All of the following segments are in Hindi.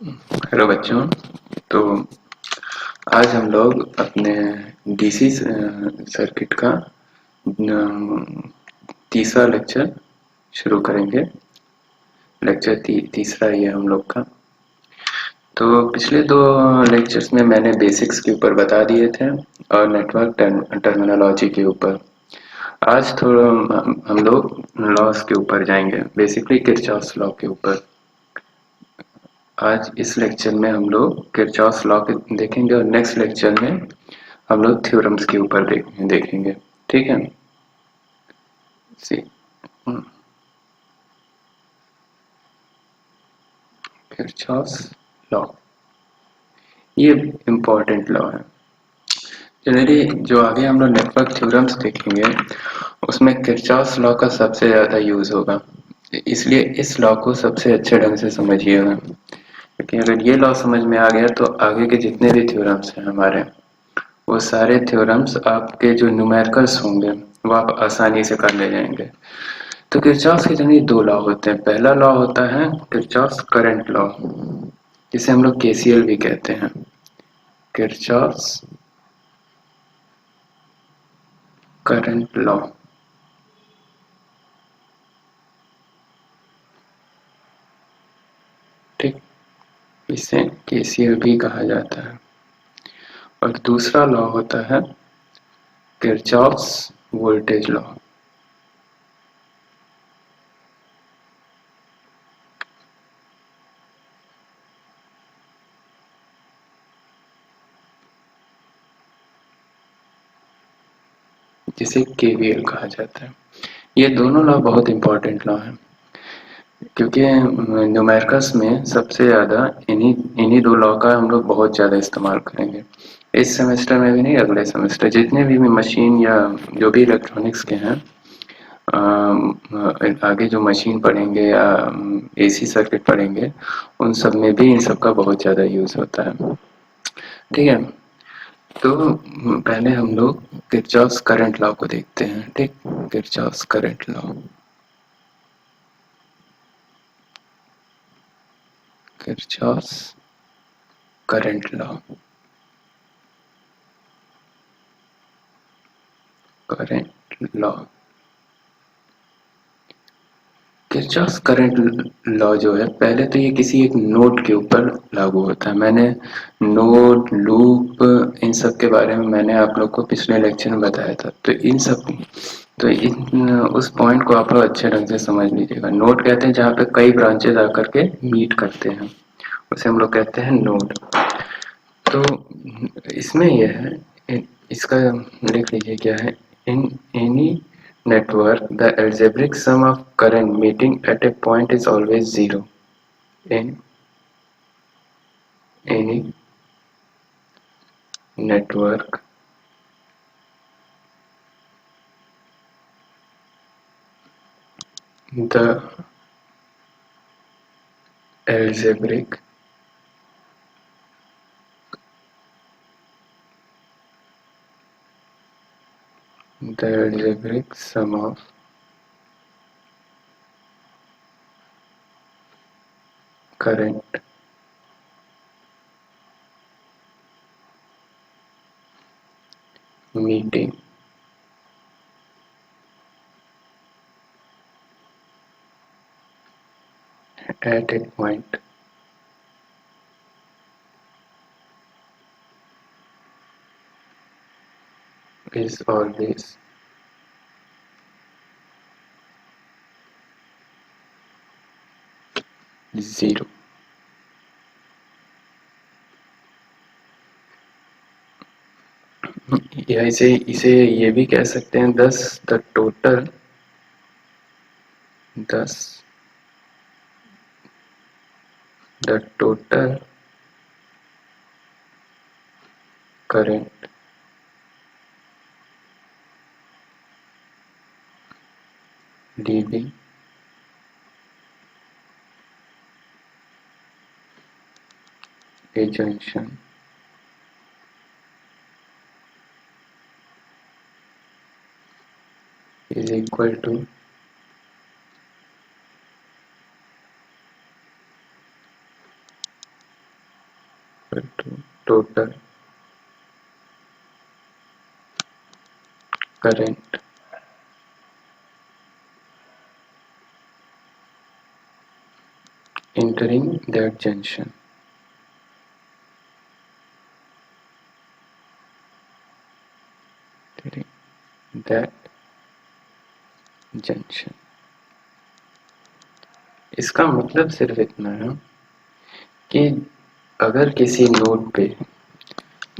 हेलो बच्चों। तो आज हम लोग अपने डीसी सर्किट का तीसरा लेक्चर शुरू करेंगे। लेक्चर तीसरा ये हम लोग का। तो पिछले दो लेक्चर्स में मैंने बेसिक्स के ऊपर बता दिए थे और नेटवर्क टर्मिनोलॉजी के ऊपर। आज थोड़ा हम लोग लॉस के ऊपर जाएंगे, बेसिकली किरचॉफ्स लॉ के ऊपर। आज इस लेक्चर में हम लोग किरचॉफ्स लॉ देखेंगे और नेक्स्ट लेक्चर में हम लोग थ्योरम्स के ऊपर देखेंगे। ठीक है। सी किरचॉफ्स लॉ ये इम्पोर्टेंट लॉ है। जनरली जो आगे हम लोग नेटवर्क थ्योरम्स देखेंगे उसमें किरचॉफ्स लॉ का सबसे ज़्यादा यूज होगा, इसलिए इस लॉ को सबसे अच्छे ढंग से समझिएगा। क्योंकि अगर ये लॉ समझ में आ गया तो आगे के जितने भी थ्योरम्स हैं हमारे, वो सारे थ्योरम्स आपके जो न्यूमेरिकल्स होंगे वो आप आसानी से कर ले जाएंगे। तो किरचॉफ्स के जनरली दो लॉ होते हैं। पहला लॉ होता है किरचॉफ्स करंट लॉ, जिसे हम लोग केसीएल भी कहते हैं। Kirchhoff's current law. ठीक, इसे केसीएल भी कहा जाता है। और दूसरा लॉ होता है किरचॉफ्स वोल्टेज लॉ। जिसे केवीएल कहा जाता है। ये दोनों लॉ बहुत इंपॉर्टेंट लॉ हैं, क्योंकि न्यूमेरिकल्स में सबसे ज़्यादा इन्हीं इन्हीं दो लॉ का हम लोग बहुत ज़्यादा इस्तेमाल करेंगे। इस सेमेस्टर में भी नहीं, अगले सेमेस्टर जितने भी मशीन या जो भी इलेक्ट्रॉनिक्स के हैं, आगे जो मशीन पढ़ेंगे या एसी सर्किट पढ़ेंगे, उन सब में भी इन सब का बहुत ज़्यादा यूज़ होता है। ठीक है। तो पहले हम लोग किरचॉफ्स करंट लॉ को देखते हैं। ठीक, Kirchhoff's current law. Kirchhoff's current law. Current law. Kirchhoff's current law जो है, पहले तो ये किसी एक नोड के ऊपर लागू होता है। मैंने नोड, लूप, इन सब के बारे में मैंने आप लोग को पिछले लेक्चर में बताया था। तो इन सब, तो इन उस पॉइंट को आप लोग अच्छे ढंग से समझ लीजिएगा। नोड कहते हैं जहाँ पे कई ब्रांचेज आकर के मीट करते हैं, उसे हम लोग कहते हैं नोड। तो इसमें यह है, इसका लिख लीजिए क्या है। In any network, the algebraic sum of current meeting at a point is always zero. In any network, the algebraic sum of current meeting at a point is always zero. या इसे इसे ये भी कह सकते हैं, thus the total current leaving a junction is equal to equal to total current entering that junction. That junction. इसका मतलब सिर्फ इतना है कि अगर किसी नोड पे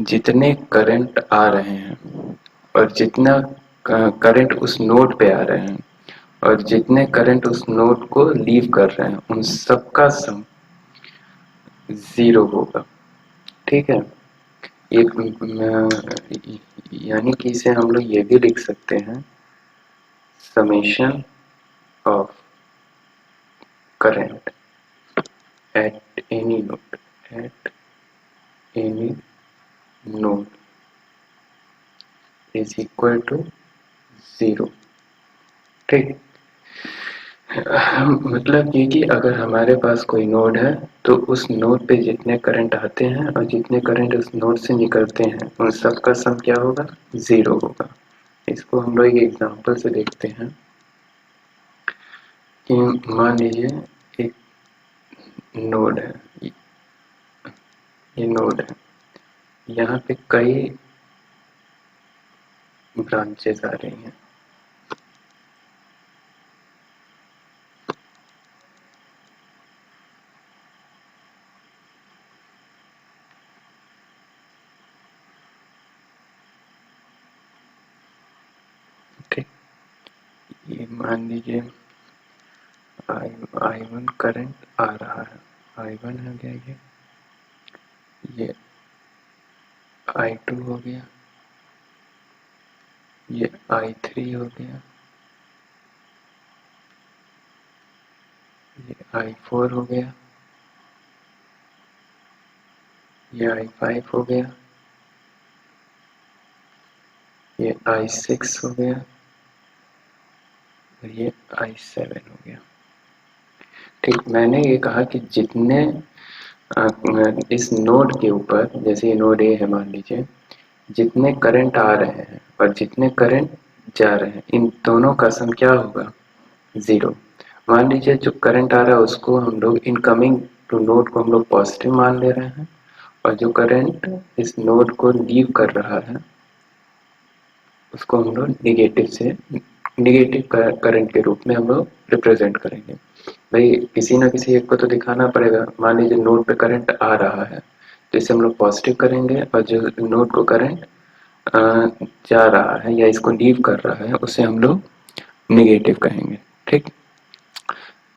जितने करंट आ रहे हैं और जितना करंट उस नोड पे आ रहे हैं और जितने करंट उस नोड को लीव कर रहे हैं उन सबका सम 0 होगा। ठीक है, यानी कि इसे हम लोग ये भी लिख सकते हैं summation of current at any node is equal to 0। ठीक, मतलब ये कि अगर हमारे पास कोई नोड है तो उस नोड पे जितने करंट आते हैं और जितने करंट उस नोड से निकलते हैं उन सब का सम क्या होगा, 0 होगा। इसको हम लोग एक एग्जांपल से देखते हैं कि मान लीजिए एक नोड है, ये नोड है, यहाँ पे कई ब्रांचेस आ रही हैं। ठीक, ये मान लीजिए I1 करंट आ रहा है, I1 हो गया, ये I2 हो गया, ये I3 हो गया, ये I4 हो गया, ये I5 हो गया, ये I6 हो गया और ये I7 हो गया। ठीक, मैंने ये कहा कि जितने इस नोड के ऊपर, जैसे ये नोड ए है मान लीजिए, जितने करंट आ रहे हैं और जितने करंट जा रहे हैं इन दोनों का सम क्या होगा, 0। मान लीजिए जो करंट आ रहा है उसको हम लोग इनकमिंग टू नोड को हम लोग पॉजिटिव मान ले रहे हैं और जो करंट इस नोड को लीव कर रहा है उसको हम लोग निगेटिव करंट के रूप में हम लोग रिप्रेजेंट करेंगे। भाई किसी ना किसी एक को तो दिखाना पड़ेगा। मान लीजिए नोड पे करंट आ रहा है तो इसे हम लोग पॉजिटिव करेंगे और जो नोड को करंट जा रहा है या इसको लीव कर रहा है उसे हम लोग निगेटिव कहेंगे। ठीक,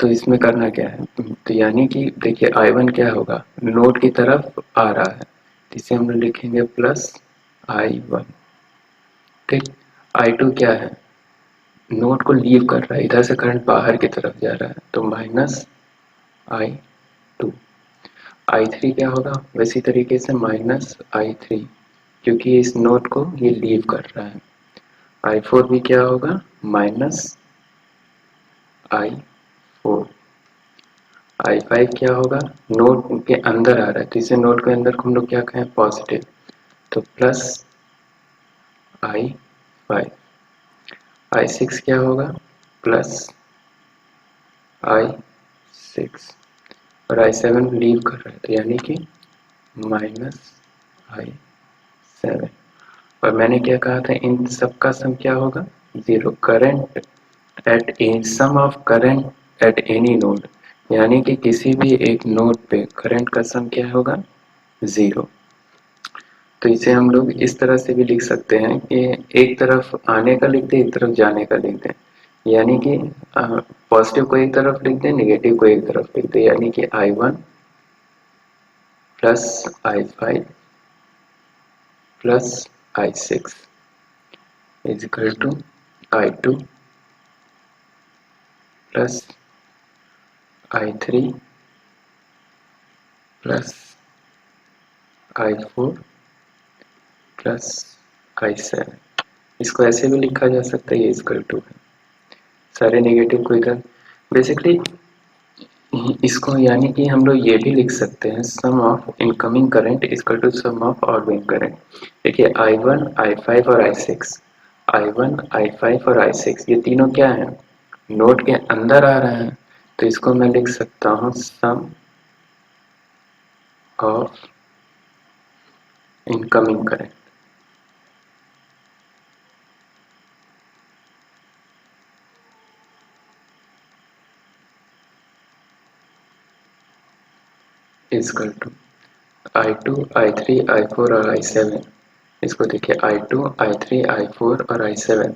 तो इसमें करना क्या है, तो यानी कि देखिए I1 क्या होगा, नोड की तरफ आ रहा है तो इसे हम लोग लिखेंगे प्लस I1। ठीक, I2 क्या है, नोड को लीव कर रहा है, इधर से करंट बाहर की तरफ जा रहा है तो माइनस I2। I3 क्या होगा, वैसी तरीके से माइनस I3 क्योंकि इस नोड को ये लीव कर रहा है। I4 भी क्या होगा, माइनस I4। I5 क्या होगा, नोड के अंदर आ रहा है तो इसे नोड के अंदर को हम लोग क्या कहें, पॉजिटिव, तो प्लस I5। I6 क्या होगा, प्लस I6 और I7 लीव कर रहा है तो यानी कि माइनस I7। और मैंने क्या कहा था, इन सब का सम क्या होगा, 0। Current at a sum of current at any node, यानी कि किसी भी एक नोड पे करंट का सम क्या होगा, 0। तो इसे हम लोग इस तरह से भी लिख सकते हैं कि एक तरफ आने का लिख दें, एक तरफ जाने का लिख दें, यानी कि पॉजिटिव को एक तरफ लिख दें, नेगेटिव को एक तरफ लिख दें, यानी कि I1 plus I5 plus I6 is equal to I2 plus I3 plus I4 plus I7। इसको ऐसे भी लिखा जा सकता है, ये इक्वल टू है, सारे नेगेटिव को इधर। बेसिकली इसको यानी कि हम लोग ये भी लिख सकते हैं sum of incoming current equal to sum of outgoing current. देखिए I1 I5 और I6, I1 I5 और I6 ये तीनों क्या हैं, नोड के अंदर आ रहे हैं, तो इसको मैं लिख सकता हूँ sum of incoming current equal to I2 I3 I4 और I7। इसको देखिए I2 I3 I4 और I7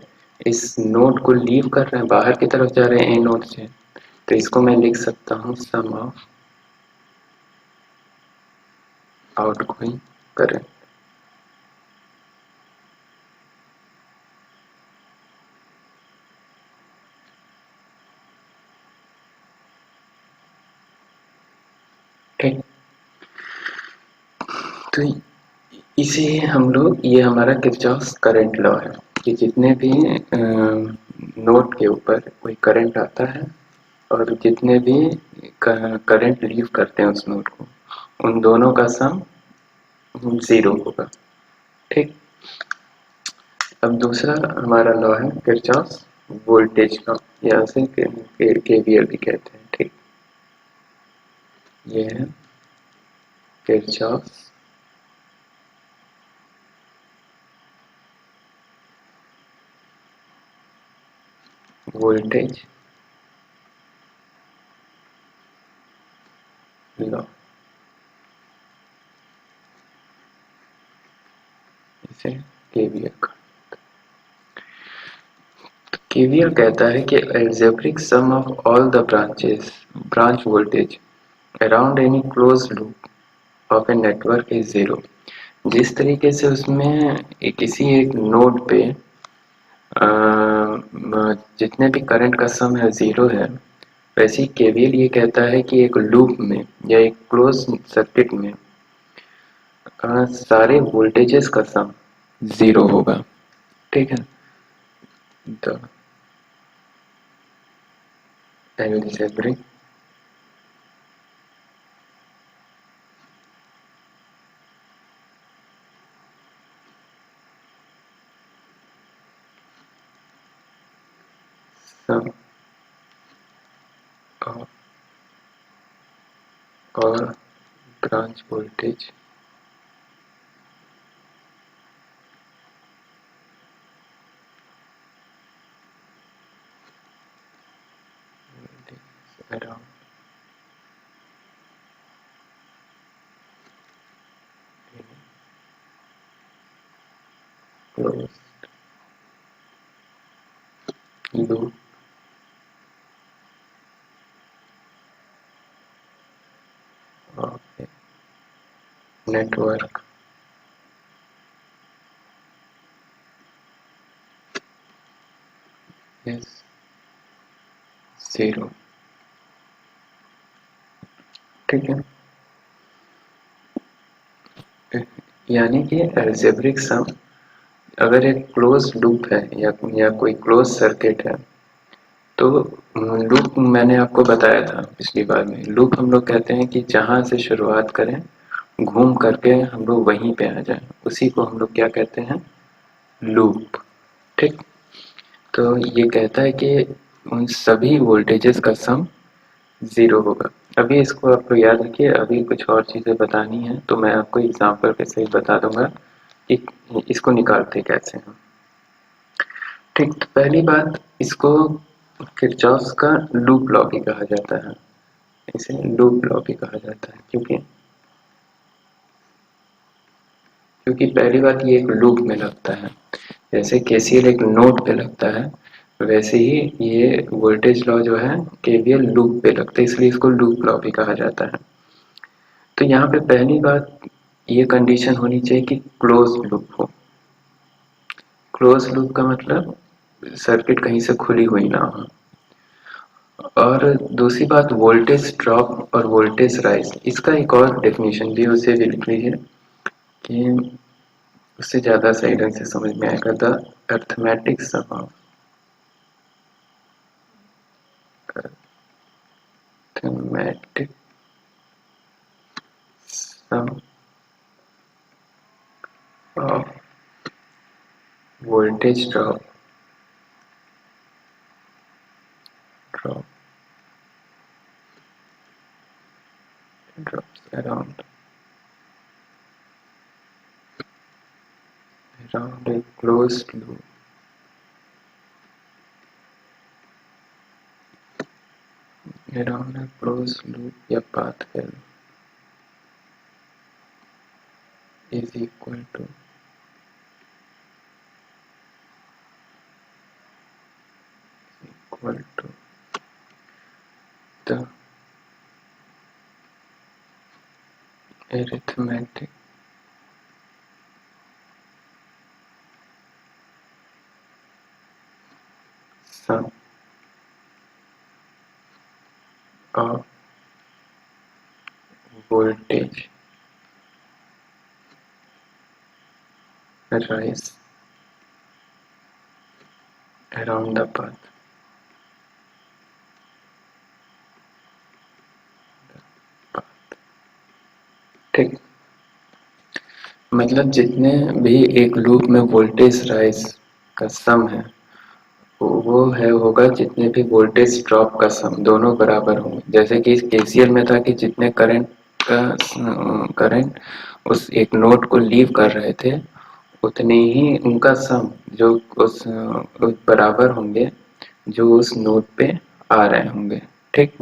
इस नोड को लीव कर रहे हैं, बाहर की तरफ जा रहे हैं ए नोड से, तो इसको मैं लिख सकता हूँ सम ऑफ आउटगोइंग करंट। ठीक, तो इसे हम लोग, ये हमारा किरचॉफ करंट लॉ है कि जितने भी नोड के ऊपर कोई करंट आता है और जितने भी करंट लीव करते हैं उस नोड को, उन दोनों का सम जीरो होगा। ठीक, अब दूसरा हमारा लॉ है किरचॉफ वोल्टेज लॉ, या उसे केवीएल भी कहते हैं। ठीक, ये है किरचॉफ वोल्टेज लॉ, इसे केवीएल का। केवीएल कहता है कि algebraic sum of all the branch voltage around any closed loop of a network is zero। जिस तरीके से उसमें किसी एक नोड पे जितने भी करंट का सम है जीरो है, वैसे ही केवीएल ये कहता है कि एक लूप में या एक क्लोज सर्किट में सारे वोल्टेजेस का सम जीरो होगा। ठीक है, तो algebraic sum of all branch voltage around closed loop of a network is zero। ठीक है, यानी कि algebraic sum अगर एक क्लोज लूप है या कोई क्लोज सर्किट है, तो लूप मैंने आपको बताया था पिछली बार में, लूप हम लोग कहते हैं कि जहां से शुरुआत करें घूम करके हम लोग वहीं पे आ जाएं, उसी को हम लोग क्या कहते हैं, लूप। ठीक, तो ये कहता है कि उन सभी वोल्टेजेस का सम जीरो होगा। अभी इसको आपको याद रखिए, अभी कुछ और चीजें बतानी है तो मैं आपको एग्जाम्पल के सही बता दूंगा कि इसको निकालते कैसे हैं। ठीक, तो पहली बात, इसको किरचॉफ का लूप लॉ भी कहा जाता है, इसे लूप लॉ भी कहा जाता है, क्योंकि क्योंकि पहली बात ये एक लूप में लगता है, जैसे केसीएल एक नोड पे लगता है, वैसे ही ये वोल्टेज लॉ जो है केवीएल लूप पे लगता है, इसलिए इसको लूप लॉ भी कहा जाता है। तो यहाँ पे पहली बात ये कंडीशन होनी चाहिए कि क्लोज लूप हो। क्लोज लूप का मतलब सर्किट कहीं से खुली हुई ना हो। और दूसरी बात, वोल्टेज ड्रॉप और वोल्टेज राइज, इसका एक और डेफिनेशन भी उसे भी लिख लीजिए कि उससे ज़्यादा सही ढंग से समझ में आएगा। The arithmetic sum of arithmetic sum of voltage drop drops around a closed loop या path है is equal to the arithmetic sum of voltage rise around the path ठीक। मतलब जितने भी एक लूप में वोल्टेज राइज का सम है वो है होगा जितने भी वोल्टेज ड्रॉप का सम दोनों बराबर होंगे। जैसे कि केसीएल में था कि जितने करंट उस एक नोड को लीव कर रहे थे उतने ही उनका सम जो उस बराबर होंगे जो उस नोड पे आ रहे होंगे। ठीक।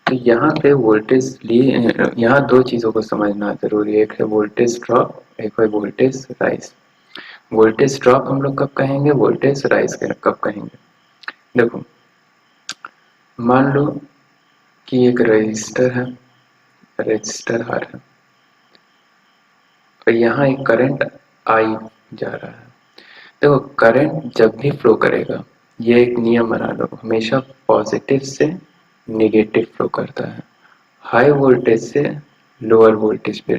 तो यहाँ पे वोल्टेज लिए यहाँ दो चीजों को समझना जरूरी है, एक है वोल्टेज ड्रॉप, एक है वोल्टेज राइज। वोल्टेज ड्रॉप हम लोग कब कहेंगे, वोल्टेज राइज कब कहेंगे। देखो मान लो कि एक रजिस्टर है, रजिस्टर आर है और यहाँ एक करंट आई जा रहा है। देखो करंट जब भी फ्लो करेगा, ये एक नियम बना लो, हमेशा पॉजिटिव से नेगेटिव फ्लो करता है, हाई वोल्टेज से लोअर वोल्टेज पे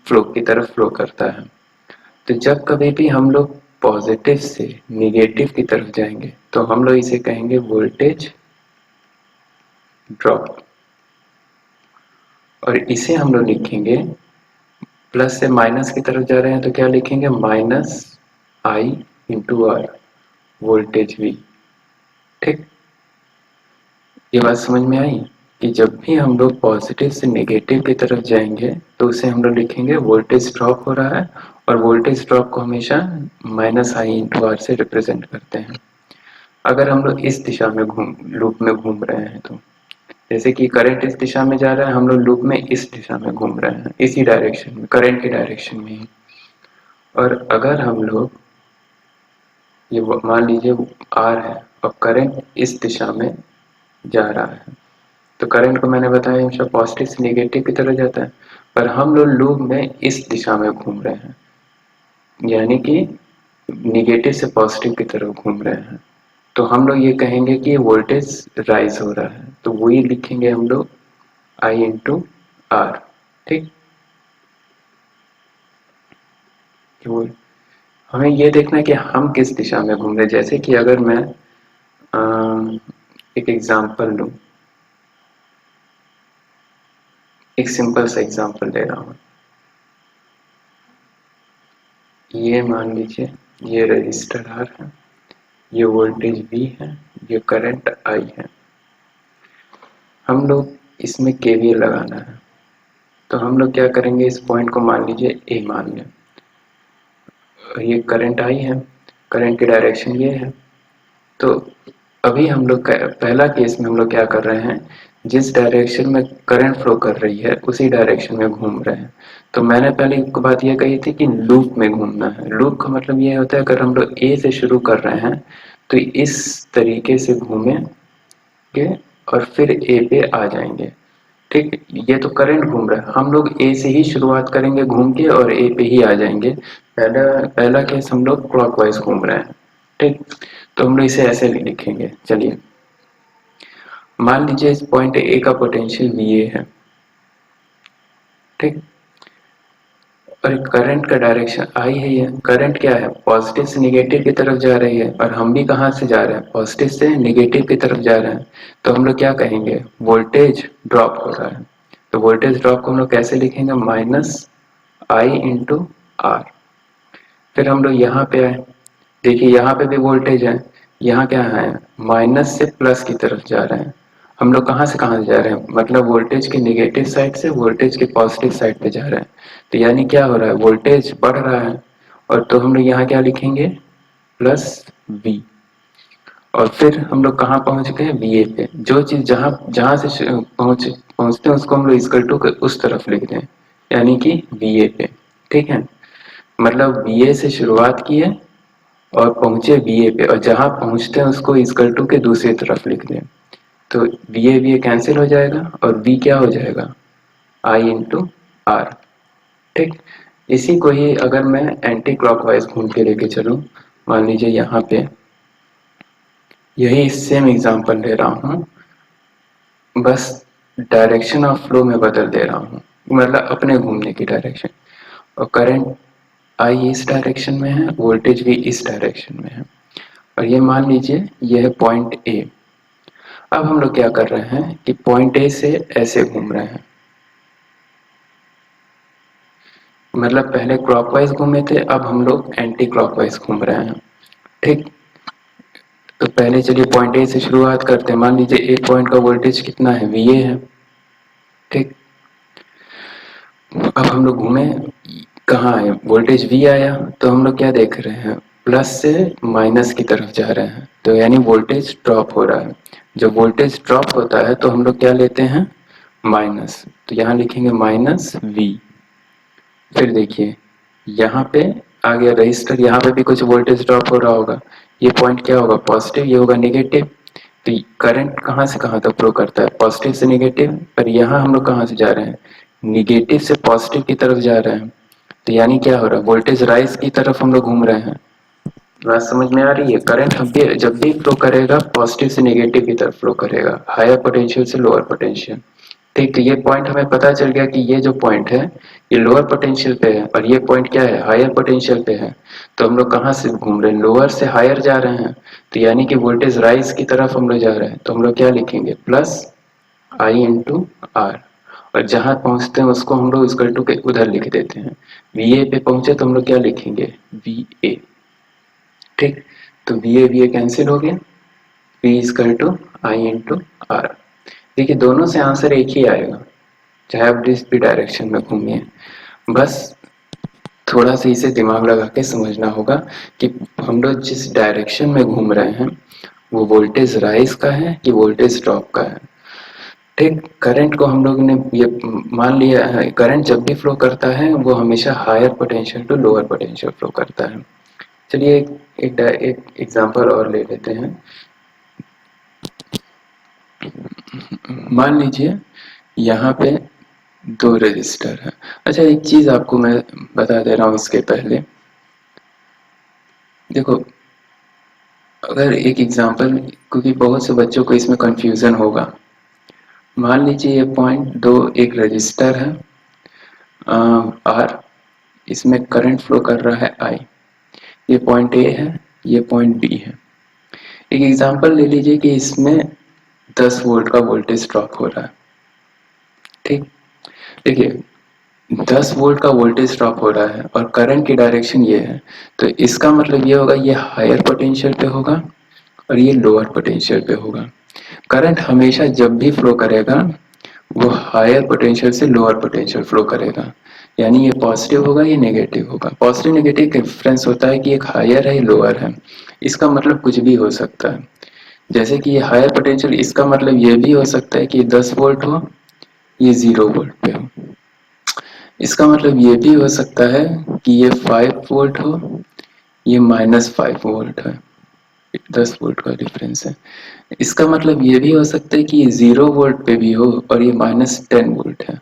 फ्लो की तरफ फ्लो करता है। तो जब कभी भी हम लोग पॉजिटिव से नेगेटिव की तरफ जाएंगे तो हम लोग इसे कहेंगे वोल्टेज ड्रॉप, और इसे हम लोग लिखेंगे प्लस से माइनस की तरफ जा रहे हैं तो क्या लिखेंगे, minus I into R voltage V. ठीक। ये बात समझ में आई कि जब भी हम लोग पॉजिटिव से नेगेटिव की तरफ जाएंगे तो उसे हम लोग लिखेंगे वोल्टेज ड्रॉप हो रहा है, और वोल्टेज ड्रॉप को हमेशा माइनस आई इंटू आर से रिप्रेजेंट करते हैं। अगर हम लोग इस दिशा में लूप में घूम रहे हैं तो जैसे कि करंट इस दिशा में जा रहा है, हम लोग लूप में इस दिशा में घूम रहे हैं, इसी डायरेक्शन में, करंट की डायरेक्शन में ही। और अगर हम लोग ये मान लीजिए आर है और करंट इस दिशा में जा रहा है, तो करंट को मैंने बताया हमेशा पॉजिटिव से नेगेटिव की तरफ जाता है, पर हम लोग लूप में इस दिशा में घूम रहे हैं, यानी कि नेगेटिव से पॉजिटिव की तरफ घूम रहे हैं। तो हम लोग ये कहेंगे कि वोल्टेज राइज हो रहा है, तो वही लिखेंगे हम लोग आई इंटू आर। ठीक। हमें ये देखना है कि हम किस दिशा में घूम रहे हैं। जैसे कि अगर मैं एक एग्जांपल लूं, एक सिंपल सा एग्जांपल ले रहा हूं। ये मान लीजिए ये रजिस्टर आर है, ये वोल्टेज वी है, ये करंट आई है। हम लोग इसमें केवीएल लगाना है, तो हम लोग क्या करेंगे, इस पॉइंट को मान लीजिए ए मान लें, ये करंट आई है, करंट की डायरेक्शन ये है। तो अभी हम लोग पहला केस में हम लोग क्या कर रहे हैं, जिस डायरेक्शन में करंट फ्लो कर रही है उसी डायरेक्शन में घूम रहे हैं। तो मैंने पहले एक बात ये कही थी कि लूप में घूमना है। लूप का मतलब ये होता है अगर हम लोग ए से शुरू कर रहे हैं तो इस तरीके से घूमेंगे और फिर ए पे आ जाएंगे। ठीक। ये तो करंट घूम रहा है, हम लोग ए से ही शुरुआत करेंगे घूम के और ए पे ही आ जाएंगे। पहला पहला केस हम लोग क्लॉकवाइज घूम रहे हैं। ठीक। तो हम लोग इसे ऐसे लिखेंगे। चलिए मान लीजिए इस पॉइंट ए का पोटेंशियल वी ए है। ठीक। और करंट का डायरेक्शन आई है, ये करंट क्या है, पॉजिटिव से निगेटिव की तरफ जा रही है, और हम भी कहाँ से जा रहे हैं, पॉजिटिव से निगेटिव की तरफ जा रहे हैं। तो हम लोग क्या कहेंगे, वोल्टेज ड्रॉप हो रहा है। तो वोल्टेज ड्रॉप को हम लोग कैसे लिखेंगे, माइनस आई इंटू आर। फिर हम लोग यहाँ पे आए, देखिए यहाँ पे भी वोल्टेज है, यहाँ क्या है, माइनस से प्लस की तरफ जा रहे हैं। हम लोग कहाँ से कहाँ जा रहे हैं, मतलब वोल्टेज के निगेटिव साइड से वोल्टेज के पॉजिटिव साइड पे जा रहे हैं। तो यानी क्या हो रहा है, वोल्टेज बढ़ रहा है। और तो हम लोग यहाँ क्या लिखेंगे, प्लस वी। और फिर हम लोग कहाँ पहुंच गए, वी ए पे। जो चीज जहाँ जहाँ से पहुंचते हैं उसको हम लोग इक्वल टू के उस तरफ लिख दें, यानी कि वी ए पे। ठीक है, मतलब वी ए से शुरुआत की है और पहुंचे वी ए पे, और जहां पहुंचते हैं उसको इक्वल टू के दूसरी तरफ लिख दें। तो वी ए कैंसिल हो जाएगा और वी क्या हो जाएगा, आई इंटू आर। ठीक, इसी को ही अगर मैं एंटी क्लॉकवाइज घूम के लेके चलूं, मान लीजिए यहाँ पे यही सेम एग्जांपल ले रहा हूँ, बस डायरेक्शन ऑफ फ्लो में बदल दे रहा हूँ, मतलब अपने घूमने की डायरेक्शन। और करंट आई इस डायरेक्शन में है, वोल्टेज भी इस डायरेक्शन में है, और ये मान लीजिए ये है पॉइंट ए। अब हम लोग क्या कर रहे हैं कि पॉइंट ए से ऐसे घूम रहे हैं, मतलब पहले क्लॉकवाइज घूमे थे, अब हम लोग एंटी क्लॉकवाइज घूम रहे हैं। ठीक, तो पहले चलिए पॉइंट ए से शुरुआत करते हैं। मान लीजिए एक पॉइंट का वोल्टेज कितना है, वी ए है। ठीक, अब हम लोग घूमे, कहाँ है, वोल्टेज वी आया, तो हम लोग क्या देख रहे हैं, प्लस से माइनस की तरफ जा रहे हैं, तो यानी वोल्टेज ड्रॉप हो रहा है। जब वोल्टेज ड्रॉप होता है तो हम लोग क्या लेते हैं, माइनस। तो यहाँ लिखेंगे माइनस वी। फिर देखिए यहाँ पे आ गया रजिस्टर, यहाँ पे भी कुछ वोल्टेज ड्रॉप हो रहा होगा। ये पॉइंट क्या होगा, पॉजिटिव, ये होगा निगेटिव। तो करंट कहाँ से कहाँ तक फ्लो करता है, पॉजिटिव से निगेटिव, पर यहाँ हम लोग कहाँ से जा रहे हैं, निगेटिव से पॉजिटिव की तरफ जा रहे हैं। तो यानी क्या हो रहा है, वोल्टेज राइज की तरफ हम लोग घूम रहे हैं। बात समझ में आ रही है, करंट हम भी जब भी फ्लो करेगा पॉजिटिव से निगेटिव की तरफ फ्लो करेगा, हायर पोटेंशियल से लोअर पोटेंशियल। ठीक, तो ये पॉइंट हमें पता चल गया कि ये जो पॉइंट है ये लोअर पोटेंशियल पे है, और ये पॉइंट क्या है, हायर पोटेंशियल पे है। तो हम लोग कहाँ से घूम रहे हैं, लोअर से हायर जा रहे हैं। तो यानी कि वोल्टेज राइज की तरफ हम लोग जा रहे हैं, तो हम लोग क्या लिखेंगे, प्लस आई इंटू आर। और जहां पहुंचते हैं उसको हम लोग इक्वल टू के उधर लिख देते हैं। वी ए पे पहुंचे तो हम लोग क्या लिखेंगे, वी ए। ठीक, तो वी ए कैंसिल हो गया, P equal to I into R. देखिए दोनों से आंसर एक ही आएगा, चाहे आप जिस भी डायरेक्शन में घूमिए। बस थोड़ा सा इसे दिमाग लगा के समझना होगा कि हम लोग जिस डायरेक्शन में घूम रहे हैं वो वोल्टेज राइज का है कि वोल्टेज ड्रॉप का है। ठीक, करंट को हम लोग ने ये मान लिया है, करंट जब भी फ्लो करता है वो हमेशा higher potential to lower potential flow करता है। चलिए एक एग्जांपल और ले लेते हैं। मान लीजिए यहाँ पे दो रजिस्टर है। अच्छा, एक चीज आपको मैं बता दे रहा हूँ इसके पहले। देखो, अगर एक एग्जांपल, क्योंकि बहुत से बच्चों को इसमें कंफ्यूजन होगा। मान लीजिए ये पॉइंट दो, एक रजिस्टर है आर, इसमें करंट फ्लो कर रहा है आई। ये पॉइंट ए है, ये पॉइंट बी है। एक एग्जांपल ले लीजिए कि इसमें 10 वोल्ट का वोल्टेज ड्रॉप हो रहा है। ठीक, देखिए 10 वोल्ट का वोल्टेज ड्रॉप हो रहा है और करंट की डायरेक्शन ये है, तो इसका मतलब ये होगा ये हायर पोटेंशियल पे होगा और ये लोअर पोटेंशियल पे होगा। करंट हमेशा जब भी फ्लो करेगा वो हायर पोटेंशियल से लोअर पोटेंशियल फ्लो करेगा, यानी ये पॉजिटिव होगा, ये नेगेटिव होगा। पॉजिटिव नेगेटिव का डिफरेंस होता है कि एक हायर है, लोअर है। इसका मतलब कुछ भी हो सकता है, जैसे कि ये हायर पोटेंशियल, इसका मतलब ये भी हो सकता है कि 10 वोल्ट हो, ये 0 वोल्ट पे हो। इसका मतलब ये भी हो सकता है कि ये 5 वोल्ट हो, ये -5 वोल्ट है। 10 वोल्ट का डिफरेंस है। इसका मतलब ये भी हो सकता है कि ये 0 वोल्ट पे भी हो और ये -10 वोल्ट है।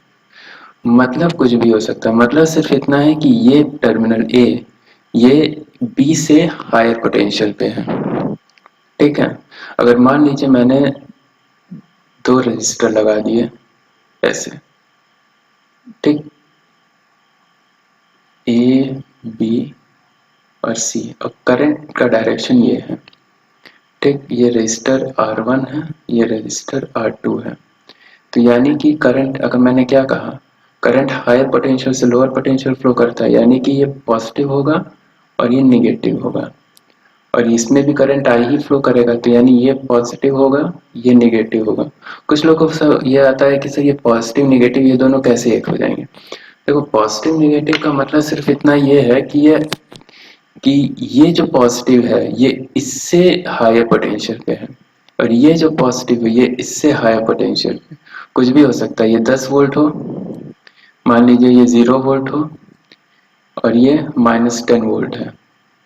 मतलब कुछ भी हो सकता है, मतलब सिर्फ इतना है कि ये टर्मिनल ए ये बी से हायर पोटेंशियल पे है। ठीक है, अगर मान लीजिए मैंने दो रजिस्टर लगा दिए ऐसे। ठीक, ए बी और सी, और करंट का डायरेक्शन ये है। ठीक, ये रजिस्टर R1 है, ये रजिस्टर R2 है। तो यानी कि करंट, अगर मैंने क्या कहा, करंट हायर पोटेंशियल से लोअर पोटेंशियल फ्लो करता है, यानी कि ये पॉजिटिव होगा और ये निगेटिव होगा, और इसमें भी करंट आई ही फ्लो करेगा, तो यानी ये पॉजिटिव होगा, ये निगेटिव होगा। कुछ लोगों को सर ये आता है कि सर ये पॉजिटिव निगेटिव ये दोनों कैसे एक हो जाएंगे। देखो, पॉजिटिव निगेटिव का मतलब सिर्फ इतना ये है कि ये जो पॉजिटिव है ये इससे हायर पोटेंशियल पे है, और ये जो पॉजिटिव है ये इससे हायर पोटेंशियल पे। कुछ भी हो सकता है, ये 10 वोल्ट हो, मान लीजिए ये 0 वोल्ट हो, और ये -10 वोल्ट है।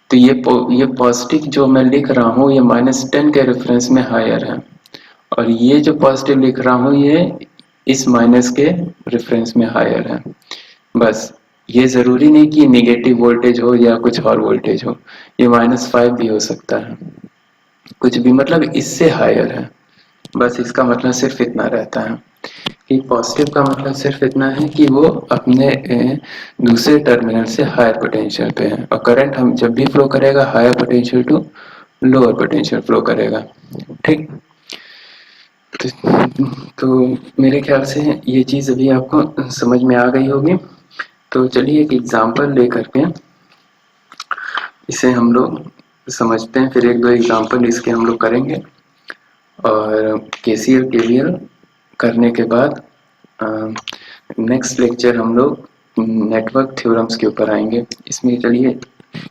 तो ये पॉजिटिव जो मैं लिख रहा हूँ ये -10 के रेफरेंस में हायर है, और ये जो पॉजिटिव लिख रहा हूँ ये इस माइनस के रेफरेंस में हायर है। बस, ये जरूरी नहीं कि नेगेटिव वोल्टेज हो या कुछ और वोल्टेज हो, ये -5 भी हो सकता है, कुछ भी, मतलब इससे हायर है। बस इसका मतलब सिर्फ इतना रहता है कि पॉजिटिव का मतलब सिर्फ इतना है कि वो अपने दूसरे टर्मिनल से हायर पोटेंशियल पे है, और करंट हम जब भी फ्लो करेगा higher potential to lower potential flow करेगा। ठीक, तो मेरे ख्याल से ये चीज़ अभी आपको समझ में आ गई होगी। तो चलिए एक एग्जांपल लेकर के इसे हम लोग समझते हैं, फिर एक दो एग्जांपल इसके हम लोग करेंगे, और केसीएल केवीएल करने के बाद नेक्स्ट लेक्चर हम लोग नेटवर्क थ्योरम्स के ऊपर आएंगे। इसमें चलिए,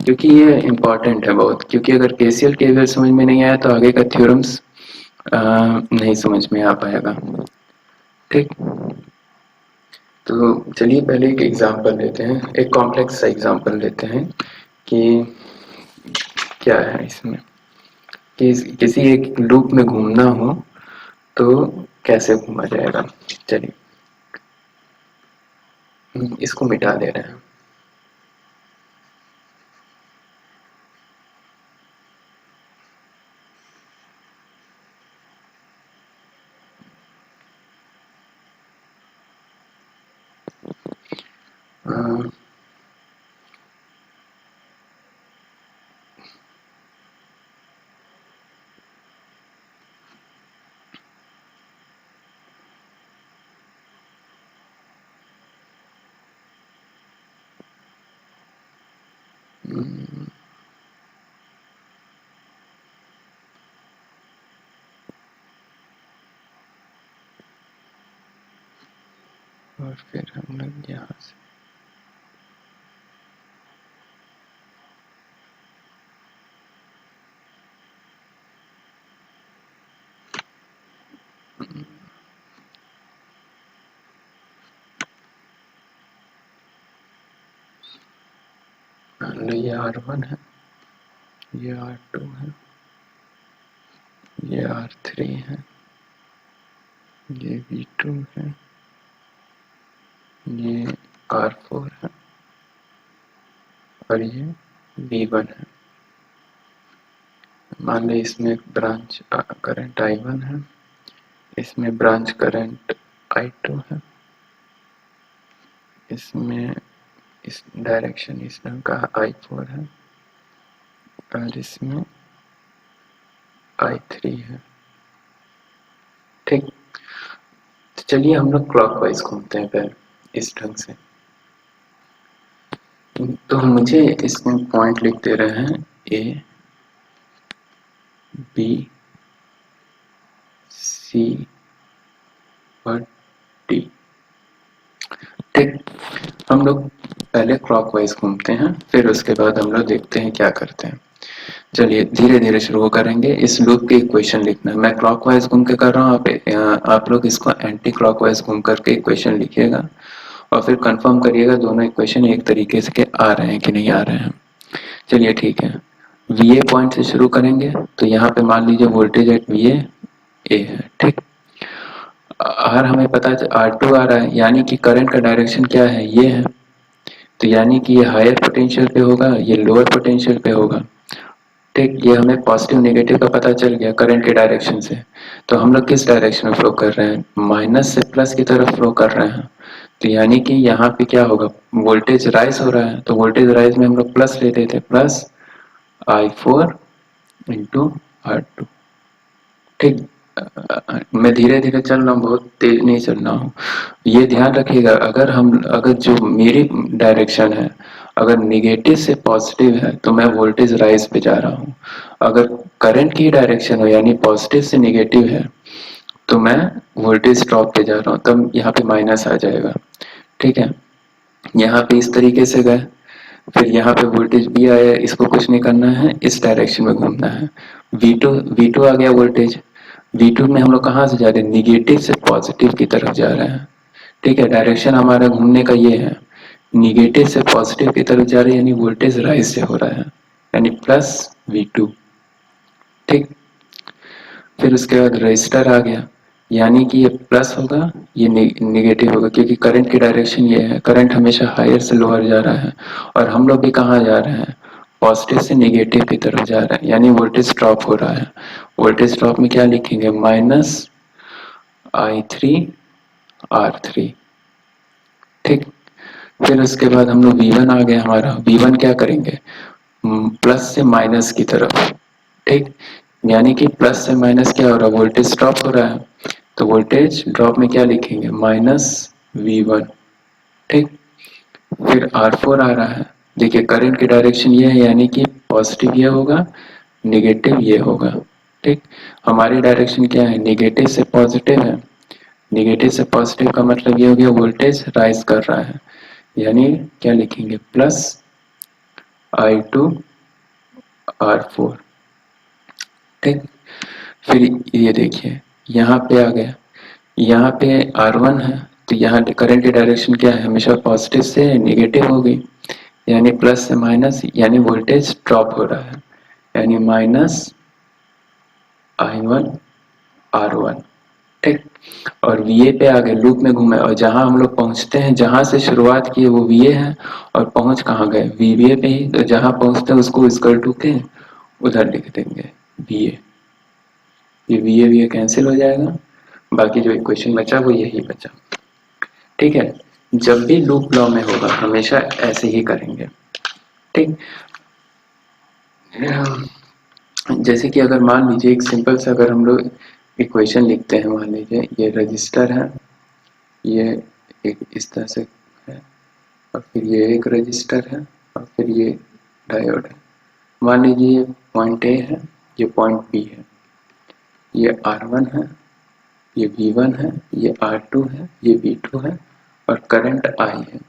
क्योंकि ये इम्पॉर्टेंट है बहुत, क्योंकि अगर केसीएल केवीएल समझ में नहीं आया तो आगे का थ्योरम्स नहीं समझ में आ पाएगा। ठीक, तो चलिए पहले एक एग्जांपल लेते हैं, एक कॉम्प्लेक्स सा एग्जांपल लेते हैं कि क्या है इसमें, कि किसी एक लूप में घूमना हो तो कैसे घूमा जाएगा। चलिए इसको मिटा दे रहे हैं। और फिर हम लोग यहाँ से ये R1 है, ये R2 है, ये R3 है, ये V2 है, ये R4 है, और ये V1 है। मान लो इसमें ब्रांच करंट I1 है, इसमें ब्रांच करंट I2 है, इसमें इस डायरेक्शन इस ढंग का I4 है, और इसमें I3 है। ठीक, तो चलिए हम लोग क्लॉकवाइज घूमते हैं पहले इस ढंग से। तो मुझे इसमें पॉइंट लिख दे रहे हैं A, B, C और D। ठीक, हम लोग पहले क्लॉकवाइज घूमते हैं, फिर उसके बाद हम लोग देखते हैं क्या करते हैं। चलिए धीरे धीरे शुरू करेंगे। इस लूप के इक्वेशन लिखना है, मैं क्लॉकवाइज घूम के कर रहा हूँ, आप लोग इसको एंटी क्लॉकवाइज घूम करके इक्वेशन लिखिएगा, और फिर कंफर्म करिएगा दोनों इक्वेशन एक तरीके से के आ रहे हैं कि नहीं आ रहे हैं। चलिए ठीक है, VA पॉइंट से शुरू करेंगे। तो यहाँ पे मान लीजिए वोल्टेज एट VA A है। ठीक, और हमें पता है R2 आ रहा है, यानी कि करंट का डायरेक्शन क्या है, ये है। तो यानी कि ये हायर पोटेंशियल पे होगा, ये लोअर पोटेंशियल पे होगा। ठीक, ये हमें पॉजिटिव नेगेटिव का पता चल गया करंट के डायरेक्शन से। तो हम लोग किस डायरेक्शन में फ्लो कर रहे हैं, माइनस से प्लस की तरफ फ्लो कर रहे हैं। तो यानी कि यहाँ पे क्या होगा, वोल्टेज राइज हो रहा है, तो वोल्टेज राइज में हम लोग प्लस लेते थे, प्लस I4 इंटू R2। ठीक। मैं धीरे धीरे चल रहा हूँ, बहुत तेज नहीं चल रहा हूँ। ये ध्यान रखिएगा, अगर जो मेरी डायरेक्शन है अगर निगेटिव से पॉजिटिव है तो मैं वोल्टेज राइज पे जा रहा हूँ। अगर करंट की डायरेक्शन हो यानी पॉजिटिव से निगेटिव है तो मैं वोल्टेज ड्रॉप पे जा रहा हूँ, तब यहाँ पे माइनस आ जाएगा। ठीक है, यहाँ पे इस तरीके से गए, फिर यहाँ पे वोल्टेज भी आया, इसको कुछ नहीं करना है, इस डायरेक्शन में घूमना है। V2 आ गया वोल्टेज, V2 में हम लोग कहाँ से जा रहे हैं, निगेटिव से पॉजिटिव की तरफ जा रहे हैं। ठीक है, डायरेक्शन हमारा घूमने का ये है, निगेटिव से पॉजिटिव की तरफ जा रहे हैं, यानी वोल्टेज राइज से हो रहा है, यानी प्लस V2। ठीक, फिर उसके बाद रजिस्टर आ गया, यानी कि ये प्लस होगा, ये निगेटिव होगा, क्योंकि करंट की डायरेक्शन ये है, करंट हमेशा हायर से लोअर जा रहा है, और हम लोग भी कहाँ जा रहे हैं, पॉजिटिव से निगेटिव की तरफ जा रहे हैं, यानी वोल्टेज ड्रॉप हो रहा है। वोल्टेज ड्रॉप में क्या लिखेंगे, -I3R3। ठीक, फिर उसके बाद हम लोग V1 आ गया हमारा, V1 क्या करेंगे, प्लस से माइनस की तरफ। ठीक, यानी कि प्लस से माइनस क्या हो रहा है, वोल्टेज ड्रॉप हो रहा है, तो वोल्टेज ड्रॉप में क्या लिखेंगे, -V1। ठीक, फिर R4 आ रहा है, देखिए करंट की डायरेक्शन ये है, यानी कि पॉजिटिव ये होगा, निगेटिव ये होगा। ठीक, हमारी डायरेक्शन क्या है, निगेटिव से पॉजिटिव है, निगेटिव से पॉजिटिव का मतलब ये हो गया वोल्टेज राइज कर रहा है, यानी क्या लिखेंगे, प्लस I2R4। ठीक, फिर ये देखिए यहाँ पे आ गया, यहाँ पे R1 है, तो यहाँ करंट की डायरेक्शन क्या है, हमेशा पॉजिटिव से निगेटिव होगी, यानी प्लस से माइनस, यानी वोल्टेज ड्रॉप हो रहा है, यानी -I1R1। ठीक, और VA पे आ गए, लूप में घूमे, और जहां हम लोग पहुंचते हैं, जहां से शुरुआत की वो VA है, और पहुंच कहाँ गए, VBA पे ही, तो जहां पहुंचते हैं उसको इक्वल टू के उधर लिख देंगे VA। ये VA कैंसिल हो जाएगा, बाकी जो इक्वेशन बचा वो यही बचा। ठीक है, जब भी लूप लॉ में होगा हमेशा ऐसे ही करेंगे। ठीक, जैसे कि अगर मान लीजिए एक सिंपल सा अगर हम लोग इक्वेशन लिखते हैं, मान लीजिए ये रजिस्टर है, ये एक इस तरह से है, और फिर ये एक रजिस्टर है, और फिर ये डायोड है। मान लीजिए ये पॉइंट A है, ये पॉइंट B है, ये R1 है, ये V1 है, ये R2 है, ये V2 है, और करंट I है।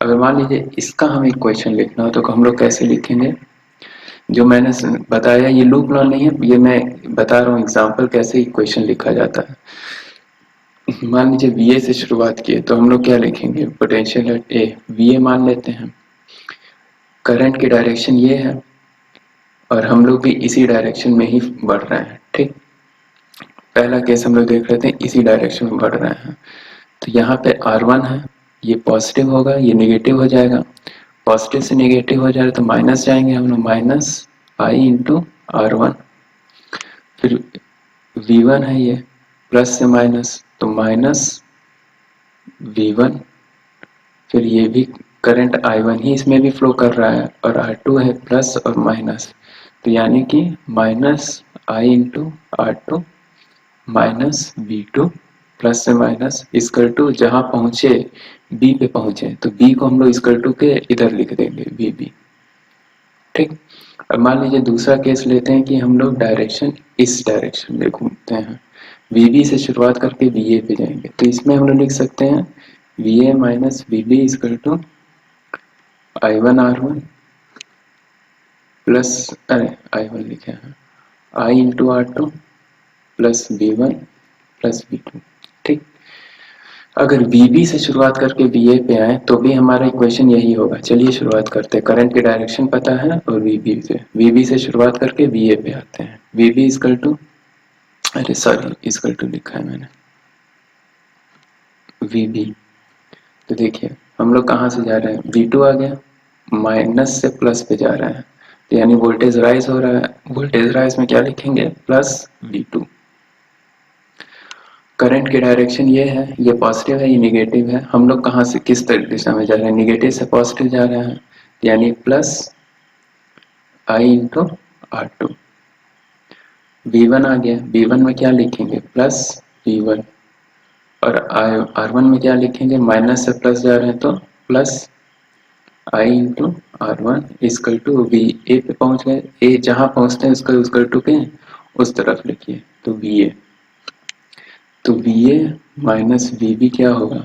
अगर मान लीजिए इसका हमें इक्वेशन लिखना हो तो हम लोग कैसे लिखेंगे, जो मैंने बताया ये लूप लॉ नहीं है, ये मैं बता रहा हूँ एग्जांपल कैसे इक्वेशन लिखा जाता है। मान लीजिए VA से शुरुआत किए तो हम लोग क्या लिखेंगे, पोटेंशियल एट A, VA मान लेते हैं, करंट की डायरेक्शन ये है, और हम लोग भी इसी डायरेक्शन में ही बढ़ रहे हैं। ठीक, पहला केस हम लोग देख रहे थे, इसी डायरेक्शन में बढ़ रहे हैं, तो यहाँ पे R1 है, ये पॉजिटिव होगा, ये निगेटिव हो जाएगा, पॉजिटिव से निगेटिव हो जाए तो माइनस जाएंगे हम लोग, -I इंटू R1। फिर V1 है, ये प्लस से माइनस तो -V1, फिर ये भी करंट I1 ही इसमें भी फ्लो कर रहा है, और R2 है प्लस और माइनस, तो यानी कि -I into R2 -V2 plus से माइनस इक्वल टू, जहां पहुंचे B पे पहुंचे तो B को हम लोग इक्वल टू के इधर लिख देंगे VB। ठीक, अब मान लीजिए दूसरा केस लेते हैं कि हम लोग डायरेक्शन इस डायरेक्शन में घूमते हैं, VB से शुरुआत करके VA पे जाएंगे, तो इसमें हम लोग लिख सकते हैं VA minus VB equal to I1R1 plus, अरे I1 लिखे हैं, I into R2 plus V1 plus V2। ठीक, अगर VB से शुरुआत करके VA पे आए तो भी हमारा इक्वेशन यही होगा। चलिए शुरुआत करते हैं, करंट की डायरेक्शन पता है, और VB से शुरुआत करके VA पे आते हैं, VB इक्वल टू, अरे सॉरी इक्वल टू लिखा है मैंने, VB। तो देखिए हम लोग कहाँ से जा रहे हैं, V2 आ गया, माइनस से प्लस पे जा रहे हैं, तो यानी वोल्टेज राइज हो रहा है, वोल्टेज राइज में क्या लिखेंगे, प्लस V2। करंट की डायरेक्शन ये है, ये पॉजिटिव है, ये निगेटिव है। हम लोग कहाँ से किस दिशा में जा रहे हैं? निगेटिव से पॉजिटिव जा रहे हैं, यानी plus I into R two. V1 आ गया, V1 में क्या लिखेंगे? Plus V1। और R1 में क्या लिखेंगे? माइनस से प्लस जा रहे हैं तो plus I into R1 equal to V। A पे पहुंच गए, ए जहां पहुंचते हैं उसका इजकल टू के उस तरफ लिखिए, तो VA। तो VA माइनस VB क्या होगा?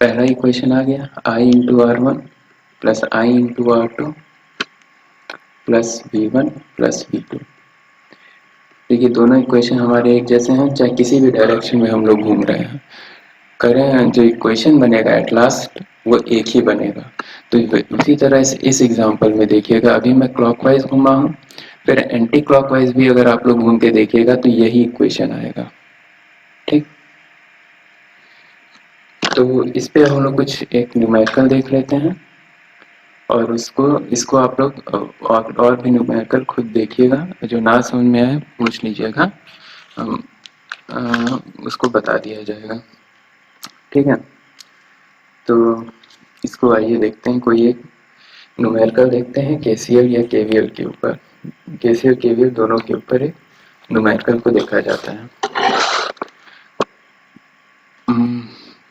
पहला इक्वेशन आ गया, I into R1 plus I into R2 plus V1 plus V2। देखिए दोनों इक्वेशन हमारे एक जैसे हैं, चाहे किसी भी डायरेक्शन में हम लोग घूम रहे हैं करें, जो इक्वेशन बनेगा एट लास्ट वो एक ही बनेगा। तो उसी तरह इस एग्जांपल में देखिएगा, अभी मैं क्लॉकवाइज घूमा हूँ, फिर एंटी क्लॉकवाइज भी अगर आप लोग घूम के देखिएगा तो यही इक्वेशन आएगा। ठीक, तो इस पे हम लोग कुछ एक न्यूमेरिकल देख लेते हैं और इसको आप लोग और भी न्यूमेरिकल खुद देखिएगा, जो ना समझ में आए पूछ लीजिएगा, उसको बता दिया जाएगा। ठीक है, तो इसको आइए देखते हैं, कोई एक न्यूमेरिकल देखते हैं केसीएल या केवीएल के ऊपर। केसीएल केवीएल दोनों के ऊपर एक न्यूमेरिकल को देखा जाता है।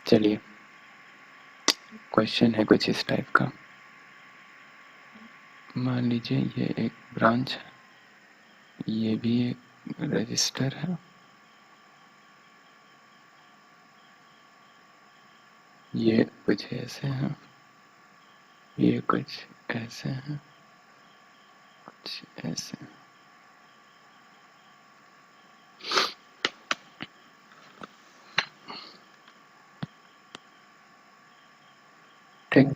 चलिए, क्वेश्चन है कुछ इस टाइप का। मान लीजिए ये एक ब्रांच है, ये भी एक रजिस्टर है, ये कुछ ऐसे हैं, ये कुछ ऐसे हैं, कुछ ऐसे हैं। ठीक,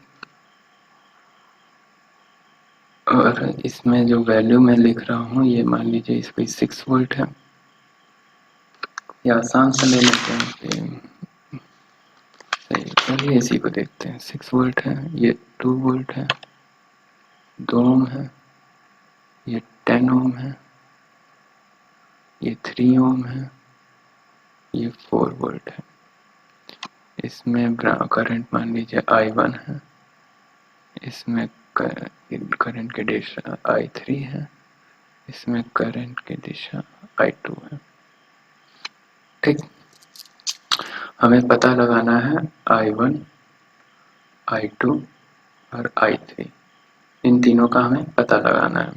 और इसमें जो वैल्यू मैं लिख रहा हूँ, ये मान लीजिए इसको 6 वोल्ट है, या आसान से ले लेते हैं, सही, चलिए इसी को देखते हैं। 6 वोल्ट है, ये 2 वोल्ट है, 2 ओम है, ये 10 ओम है, ये 3 ओम है, ये 4 वोल्ट है। इसमें करंट मान लीजिए I1 है, इसमें करंट की दिशा I3 है, इसमें करंट की दिशा I2 है। ठीक, हमें पता लगाना है I1, I2 और I3, इन तीनों का हमें पता लगाना है।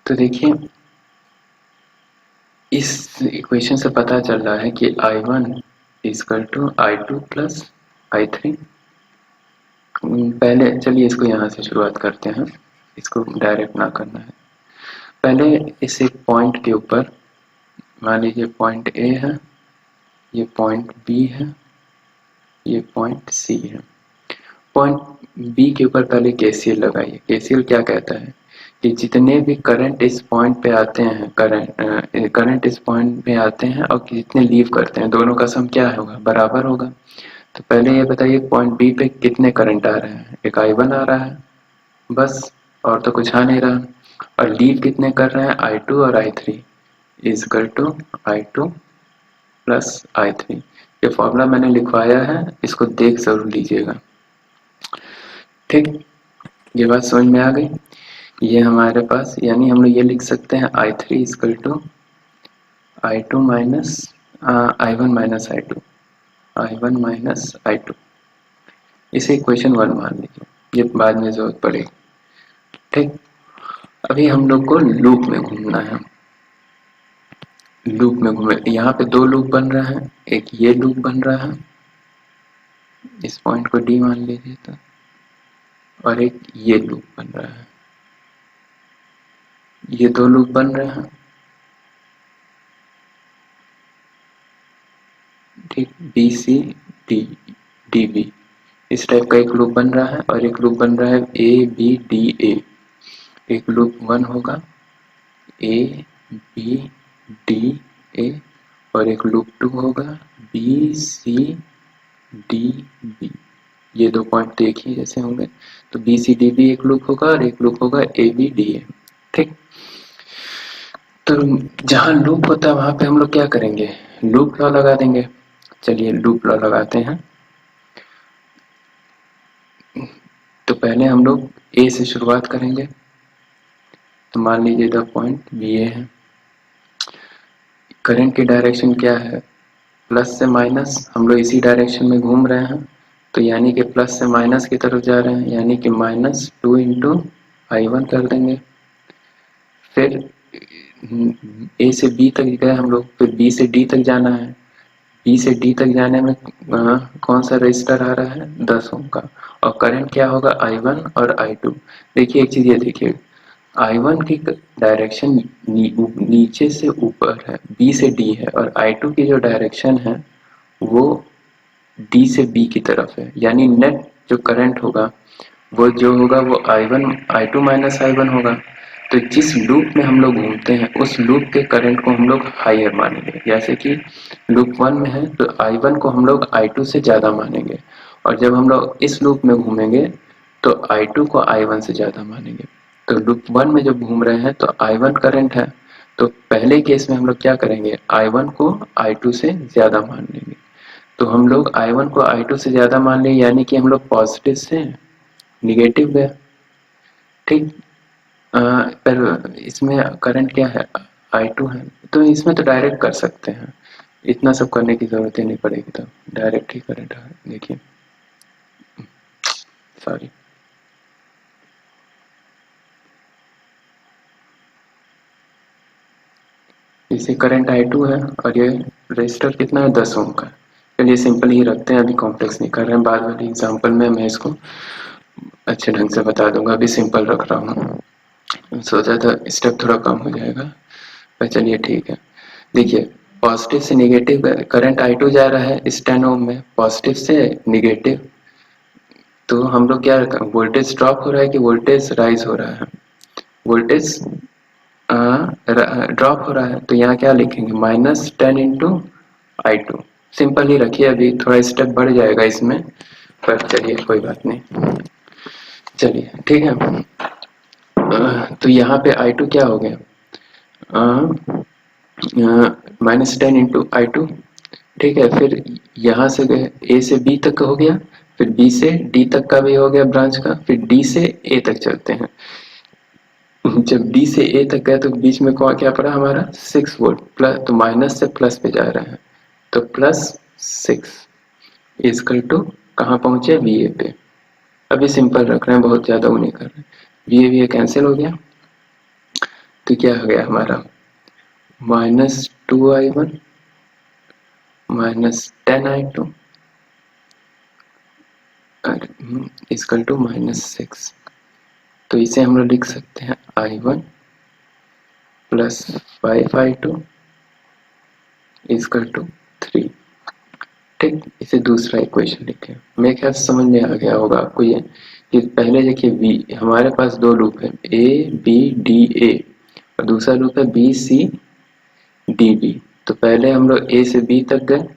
तो देखिए इस इक्वेशन से पता चल रहा है कि I1 is equal to I2 plus I3। पहले चलिए इसको यहाँ से शुरुआत करते हैं, इसको डायरेक्ट ना करना है। पहले इस एक पॉइंट के ऊपर मान लीजिए पॉइंट A है, ये पॉइंट B है, ये पॉइंट C है। पॉइंट B के ऊपर पहले केसीएल लगाइए। केसीएल क्या कहता है कि जितने भी करंट इस पॉइंट पे आते हैं, करंट इस पॉइंट पे आते हैं और जितने लीव करते हैं, दोनों का सम क्या होगा? बराबर होगा। तो पहले ये बताइए पॉइंट बी पे कितने करंट आ रहे हैं? एक I1 आ रहा है बस, और तो कुछ आ नहीं रहा। और लीव कितने कर रहे हैं? I2 और I3 equal to I2 plus I3। ये फॉर्मूला मैंने लिखवाया है, इसको देख जरूर लीजिएगा। ठीक, ये बात समझ में आ गई। ये हमारे पास, यानी हम लोग ये लिख सकते हैं I3 equal to I2 minus I1 minus I2, I1 minus I2। इसे इक्वेशन 1 मान लीजिए, ये बाद में जरूरत पड़ेगी। ठीक, अभी हम लोग को लूप में घूमना है। लूप में घूमे, यहाँ पे 2 लूप बन रहा है, एक ये लूप बन रहा है, इस पॉइंट को D मान लीजिए तो, और एक ये लूप बन रहा है, ये 2 लूप बन रहे हैं। ठीक, BC DB इस टाइप का एक लूप बन रहा है, और एक लूप बन रहा है ABDA। एक लूप 1 होगा ABDA, और एक लूप 2 होगा BCDB। ये 2 पॉइंट देखिए जैसे होंगे, तो BCDB एक लूप होगा और एक लूप होगा ABDA। ठीक, तो जहाँ लूप होता है वहां पे हम लोग क्या करेंगे, लूप लॉ लगा देंगे। चलिए लूप लॉ लगाते हैं। तो पहले हम लोग ए से शुरुआत करेंगे। तो मान लीजिए द पॉइंट बी ए है। करंट की डायरेक्शन क्या है, प्लस से माइनस, हम लोग इसी डायरेक्शन में घूम रहे हैं। तो यानी कि प्लस से माइनस की तरफ जा रहे हैं, यानी कि -2 इंटू I1 कर देंगे। फिर ए से बी तक गए हम लोग, फिर बी से डी तक जाना है। बी से डी तक जाने में कौन सा रजिस्टर आ रहा है, 10 ओम का। और करंट क्या होगा, I1 और I2। देखिए एक चीज ये देखिए, I1 की डायरेक्शन नीचे से ऊपर है, बी से डी है, और I2 की जो डायरेक्शन है वो डी से बी की तरफ है। यानी नेट जो करंट होगा वो जो होगा वो I2 माइनस I1 होगा। तो जिस लूप में हम लोग घूमते हैं उस लूप के करंट को हम लोग हायर मानेंगे। जैसे कि लूप 1 में है तो I1 को हम लोग I2 से ज़्यादा मानेंगे, और जब हम लोग इस लूप में घूमेंगे तो I2 को I1 से ज़्यादा मानेंगे। तो लूप 1 में जब घूम रहे हैं तो I1 करंट है, तो पहले केस में हम लोग क्या करेंगे, I1 को I2 से ज़्यादा मान लेंगे। तो हम लोग I1 को I2 से ज़्यादा मान लें, यानी कि हम लोग पॉजिटिव से निगेटिव गया। ठीक। पर इसमें करंट क्या है, I2 है, तो इसमें तो डायरेक्ट कर सकते हैं, इतना सब करने की जरूरत ही नहीं पड़ेगी, तो डायरेक्ट ही करंट है। देखिए सॉरी, इसे करंट I2 है और ये रजिस्टर कितना है, 10 ओम का। चलिए सिंपल ही रखते हैं, अभी कॉम्प्लेक्स नहीं कर रहे हैं। बाद वाली एग्जाम्पल में मैं इसको अच्छे ढंग से बता दूंगा, अभी सिंपल रख रहा हूँ, सोचा था स्टेप थोड़ा कम हो जाएगा, पर चलिए ठीक है। देखिए पॉजिटिव से निगेटिव करंट I2 जा रहा है इस 10 ओम में, पॉजिटिव से निगेटिव। तो हम लोग क्या, वोल्टेज ड्रॉप हो रहा है कि वोल्टेज राइज हो रहा है, वोल्टेज ड्रॉप हो रहा है। तो यहाँ क्या लिखेंगे, -10 इंटू I2। सिंपल ही रखिए, अभी थोड़ा स्टेप बढ़ जाएगा इसमें, पर चलिए कोई बात नहीं। चलिए ठीक है। तो यहाँ पे I2 क्या हो गया, -10 इंटू I2। ठीक है, फिर यहाँ से गए ए से बी तक हो गया, फिर बी से डी तक का भी हो गया ब्रांच का, फिर डी से ए तक चलते हैं। जब डी से ए तक गए तो बीच में क्या पड़ा हमारा, 6 वोल्ट प्लस, तो माइनस से प्लस पे जा रहे हैं, तो +6 इजकल टू कहाँ पहुंचे, वी ए पे। अभी सिंपल रख रहे हैं, बहुत ज्यादा वो नहीं कर रहे हैं। वी ए कैंसिल हो गया, तो क्या हो गया हमारा, -2I1 -10I2 इजकल टू -6। तो इसे हम लोग लिख सकते हैं I1 plus 5I2 is equal to 3। ठीक, इसे दूसरा इक्वेशन लिखें। मेरे ख्याल से समझ में आ गया होगा आपको ये, कि पहले देखिए वी, हमारे पास दो लूप है, ए बी डी ए, और दूसरा लूप है बी सी डी बी। तो पहले हम लोग ए से बी तक गए,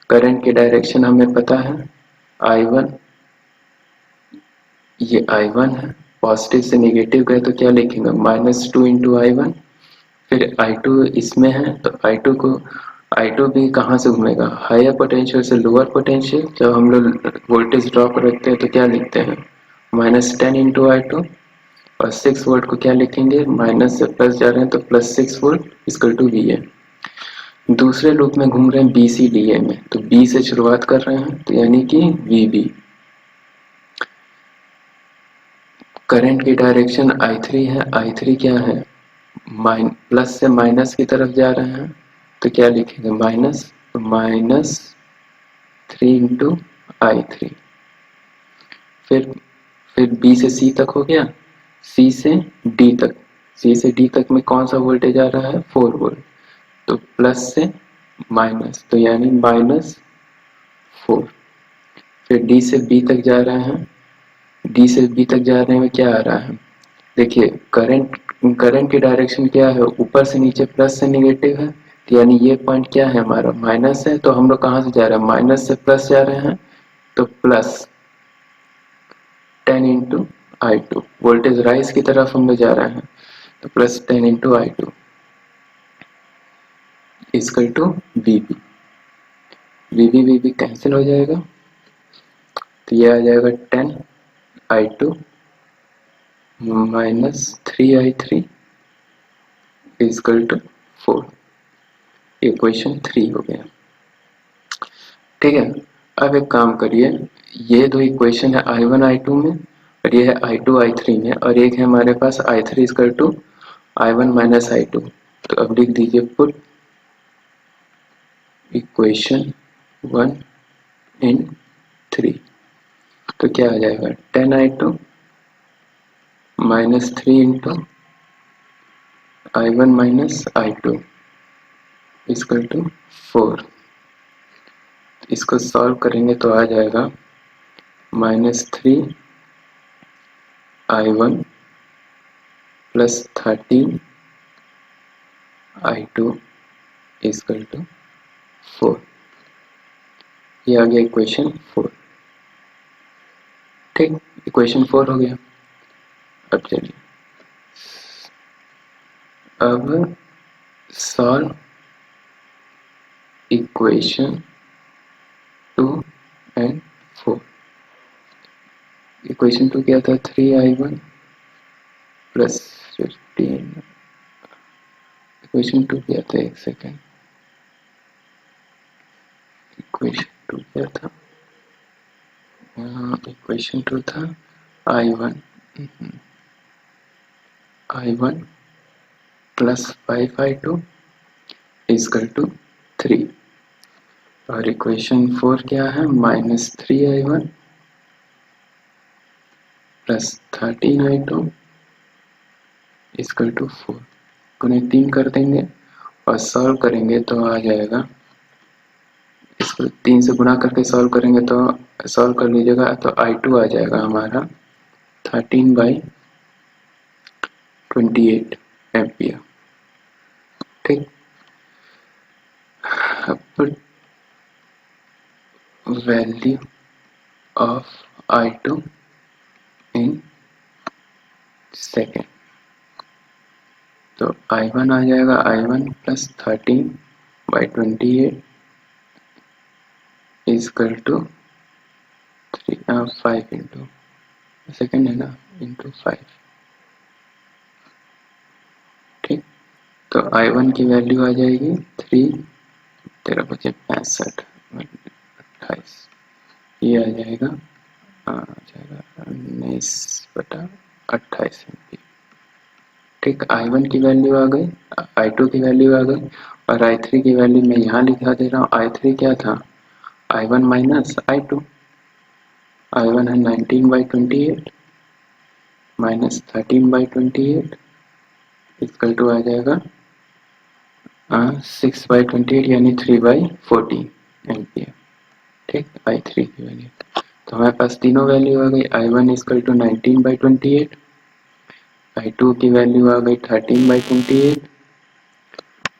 करंट की डायरेक्शन हमें पता है I1, ये I1 है, पॉजिटिव से नेगेटिव गए तो क्या लिखेंगे, -2 इंटू I1। फिर I2 इसमें है, तो I2 भी कहाँ से घूमेगा, हायर पोटेंशियल से लोअर पोटेंशियल। जब हम लोग वोल्टेज ड्रॉप रखते हैं तो क्या लिखते हैं, -10 इंटू I2, और 6 वोल्ट को क्या लिखेंगे, माइनस से प्लस जा रहे हैं तो +6 वोल्ट इक्वल टू VA। दूसरे लूप में घूम रहे हैं BCDA में, तो B से शुरुआत कर रहे हैं, तो यानी कि VB। करंट की डायरेक्शन I3 है, I3 क्या है, प्लस से माइनस की तरफ जा रहे हैं, तो क्या लिखेंगे, माइनस, तो -3 इंटू I3। फिर B से C तक हो गया, C से D तक, C से D तक में कौन सा वोल्टेज आ रहा है, 4 वोल्ट। तो प्लस से माइनस, तो यानी -4। फिर D से B तक जा रहे हैं, D से B तक जाने में क्या आ रहा है, देखिए करंट की डायरेक्शन क्या है, ऊपर से नीचे प्लस से निगेटिव है, तो यानी ये पॉइंट क्या है हमारा, माइनस है। तो हम लोग कहाँ से जा रहे हैं, माइनस से प्लस जा रहे हैं, तो +10 इंटू I2, वोल्टेज राइज की तरफ हम लोग जा रहे हैं, तो +10 into I2। Equal to VB। VB cancel हो जाएगा, तो ये आ जाएगा 10I2 minus 3I3 equal to 4। Equation 3 हो गया। ठीक है, अब एक काम करिए, ये दो इक्वेशन है I1 I2 में और ये है I2 I3 में, और एक है हमारे पास I3 equal to I1 minus I2। तो अब लिख दीजिए पुट इक्वेशन 1 इन 3। तो क्या आ जाएगा 10I2 minus 3 into I1 minus I2 equal to 4। इसको सॉल्व करेंगे तो आ जाएगा -3I1 plus 13I2 equal to 4। ये आ गया इक्वेशन 4। ठीक, इक्वेशन 4 हो गया। अब चलिए, अब सॉल्व इक्वेशन 2 एंड 4। इक्वेशन 2 क्या था, 3I1 प्लस 15। इक्वेशन 2 क्या था, एक सेकेंड, इक्वेशन 2 क्या था, इक्वेशन 2 था I1 plus 5I2 equal to 3, और इक्वेशन 4 क्या है, -3I1 plus 13I2 equal to 4। उन्हें 3 कर देंगे और सॉल्व करेंगे तो आ जाएगा, इसको 3 से गुणा करके सॉल्व करेंगे तो सॉल्व कर लीजिएगा, तो I2 आ जाएगा हमारा 13/28 एम्पियर। ठीक, अब value of I2 in second, तो I1 आ जाएगा I1 plus 13/28 equal to 5 into second है ना, इंटू 5। ठीक, तो I1 की वैल्यू आ जाएगी 3 13 बचे 65 28, ये आ जाएगा 19/28 एम्पियर। ठीक, I1 की वैल्यू आ गई, I2 की वैल्यू आ गई, और I3 की वैल्यू मैं यहाँ लिखा दे रहा हूँ। I3 क्या था, I1 माइनस I2। I1 है 19/28 माइनस 13/28 इक्वल टू आ जाएगा 6/28 यानी 3/40 एम्पियर। ठीक, I3 की वैल्यू, तो हमारे पास तीनों वैल्यू आ गई। I1 इक्वल टू 19/28, I2 की वैल्यू आ गई 13/28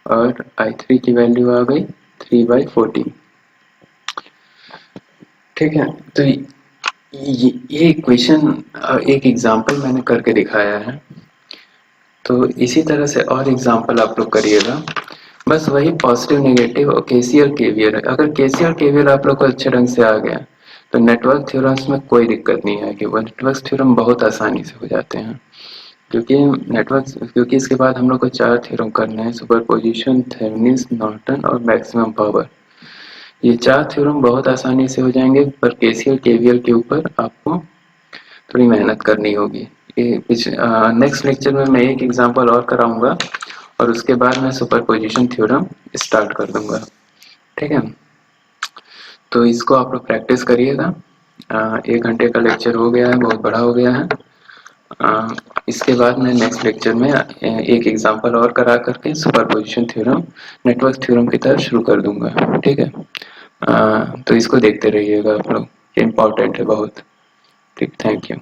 और I3 की वैल्यू आ गई 3/40। ठीक है, तो ये इक्वेशन एक एग्जांपल मैंने करके दिखाया है, तो इसी तरह से और एग्जांपल आप लोग करिएगा। बस वही पॉजिटिव नेगेटिव और केसीएल केवीएल है। अगर केसीएल केवीएल आप लोग को अच्छे ढंग से आ गया तो नेटवर्क थ्योरम्स में कोई दिक्कत नहीं आएगी, वो नेटवर्क थ्योरम बहुत आसानी से हो जाते हैं, क्योंकि इसके बाद हम लोग को 4 थ्योरम करने हैं, सुपरपोजिशन, थेवेनिन, नॉर्टन और मैक्सिमम पावर। ये 4 थ्योरम बहुत आसानी से हो जाएंगे, पर केसीएल केवीएल के ऊपर आपको थोड़ी मेहनत करनी होगी। नेक्स्ट लेक्चर में मैं एक एग्जांपल और कराऊंगा और उसके बाद मैं सुपरपोजिशन थ्योरम स्टार्ट कर दूंगा। ठीक है, तो इसको आप लोग प्रैक्टिस करिएगा। 1 घंटे का लेक्चर हो गया है, बहुत बड़ा हो गया है। इसके बाद मैं नेक्स्ट लेक्चर में एक एग्जांपल और करा करके सुपरपोजिशन थ्योरम नेटवर्क थ्योरम की तरफ शुरू कर दूंगा। ठीक है, तो इसको देखते रहिएगा आप लोग, इम्पोर्टेंट है बहुत। ठीक, थैंक यू।